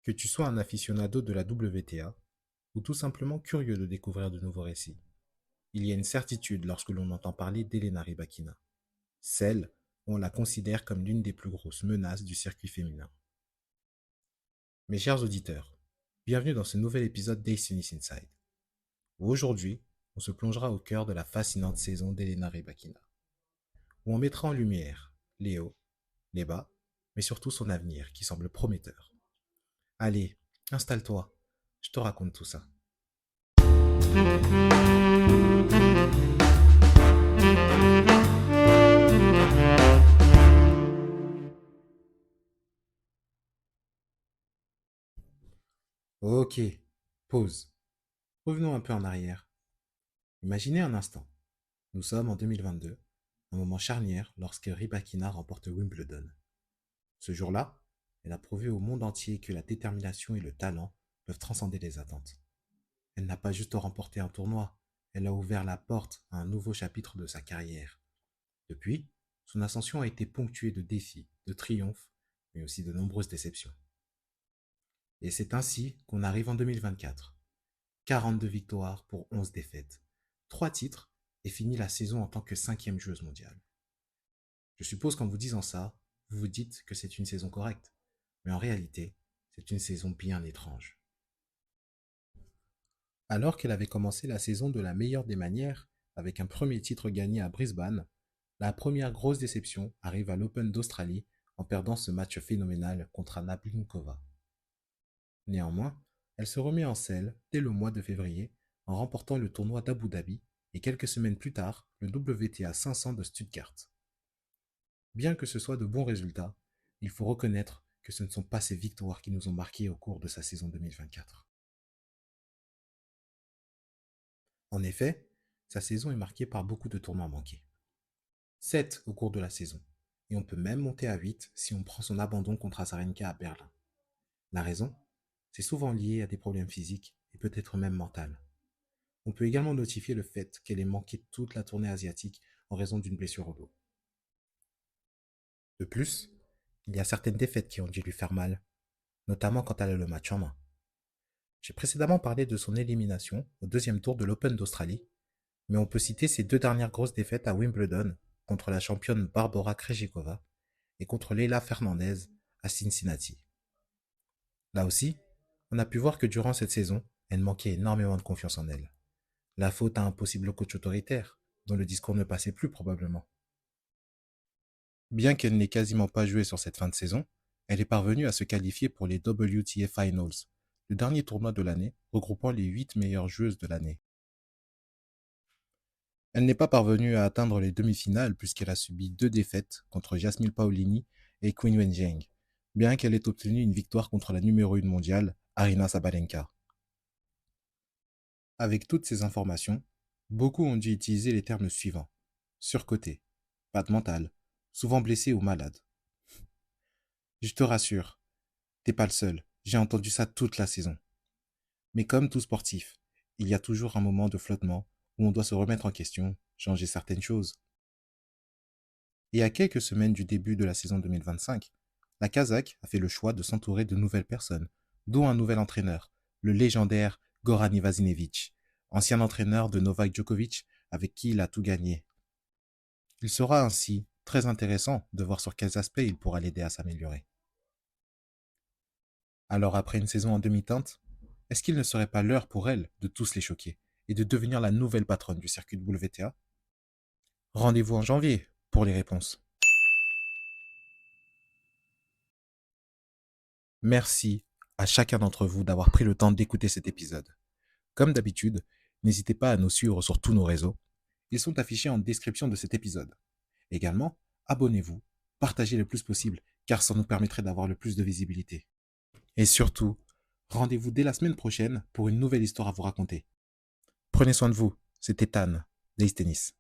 Que tu sois un aficionado de la WTA ou tout simplement curieux de découvrir de nouveaux récits, il y a une certitude lorsque l'on entend parler d'Elena Rybakina, celle où on la considère comme l'une des plus grosses menaces du circuit féminin. Mes chers auditeurs, bienvenue dans ce nouvel épisode d'Ace Tennis Inside, où aujourd'hui, on se plongera au cœur de la fascinante saison d'Elena Rybakina, où on mettra en lumière les hauts, les bas, mais surtout son avenir qui semble prometteur. Allez, installe-toi, je te raconte tout ça. Ok, pause. Revenons un peu en arrière. Imaginez un instant. Nous sommes en 2022, un moment charnière lorsque Rybakina remporte Wimbledon. Ce jour-là, elle a prouvé au monde entier que la détermination et le talent peuvent transcender les attentes. Elle n'a pas juste remporté un tournoi, elle a ouvert la porte à un nouveau chapitre de sa carrière. Depuis, son ascension a été ponctuée de défis, de triomphes, mais aussi de nombreuses déceptions. Et c'est ainsi qu'on arrive en 2024. 42 victoires pour 11 défaites, 3 titres et finit la saison en tant que 5e joueuse mondiale. Je suppose qu'en vous disant ça, vous vous dites que c'est une saison correcte, mais en réalité, c'est une saison bien étrange. Alors qu'elle avait commencé la saison de la meilleure des manières, avec un premier titre gagné à Brisbane, la première grosse déception arrive à l'Open d'Australie en perdant ce match phénoménal contre Anna Blinkova. Néanmoins, elle se remet en selle dès le mois de février en remportant le tournoi d'Abu Dhabi et quelques semaines plus tard le WTA 500 de Stuttgart. Bien que ce soit de bons résultats, il faut reconnaître que ce ne sont pas ces victoires qui nous ont marqués au cours de sa saison 2024. En effet, sa saison est marquée par beaucoup de tournois manqués. 7 au cours de la saison, et on peut même monter à 8 si on prend son abandon contre Azarenka à Berlin. La raison, c'est souvent lié à des problèmes physiques et peut-être même mentaux. On peut également notifier le fait qu'elle ait manqué toute la tournée asiatique en raison d'une blessure au dos. De plus, il y a certaines défaites qui ont dû lui faire mal, notamment quand elle a le match en main. J'ai précédemment parlé de son élimination au deuxième tour de l'Open d'Australie, mais on peut citer ses 2 dernières grosses défaites à Wimbledon contre la championne Barbora Krejcikova et contre Leylah Fernandez à Cincinnati. Là aussi, on a pu voir que durant cette saison, elle manquait énormément de confiance en elle. La faute à un possible coach autoritaire, dont le discours ne passait plus probablement. Bien qu'elle n'ait quasiment pas joué sur cette fin de saison, elle est parvenue à se qualifier pour les WTA Finals, le dernier tournoi de l'année regroupant les 8 meilleures joueuses de l'année. Elle n'est pas parvenue à atteindre les demi-finales puisqu'elle a subi 2 défaites contre Jasmine Paolini et Qin Wenjing, bien qu'elle ait obtenu une victoire contre la numéro 1 mondiale, Aryna Sabalenka. Avec toutes ces informations, beaucoup ont dû utiliser les termes suivants: surcoté, pas de mental, souvent blessé ou malade. Je te rassure, t'es pas le seul, j'ai entendu ça toute la saison. Mais comme tout sportif, il y a toujours un moment de flottement où on doit se remettre en question, changer certaines choses. Et à quelques semaines du début de la saison 2025, la Kazakh a fait le choix de s'entourer de nouvelles personnes, dont un nouvel entraîneur, le légendaire Goran Ivanisevic, ancien entraîneur de Novak Djokovic avec qui il a tout gagné. Il sera ainsi très intéressant de voir sur quels aspects il pourra l'aider à s'améliorer. Alors après une saison en demi-teinte, est-ce qu'il ne serait pas l'heure pour elle de tous les choquer et de devenir la nouvelle patronne du circuit WTA? Rendez-vous en janvier pour les réponses. Merci à chacun d'entre vous d'avoir pris le temps d'écouter cet épisode. Comme d'habitude, n'hésitez pas à nous suivre sur tous nos réseaux. Ils sont affichés en description de cet épisode. Également, abonnez-vous, partagez le plus possible, car ça nous permettrait d'avoir le plus de visibilité. Et surtout, rendez-vous dès la semaine prochaine pour une nouvelle histoire à vous raconter. Prenez soin de vous, c'était Tan, d'Ace Tennis.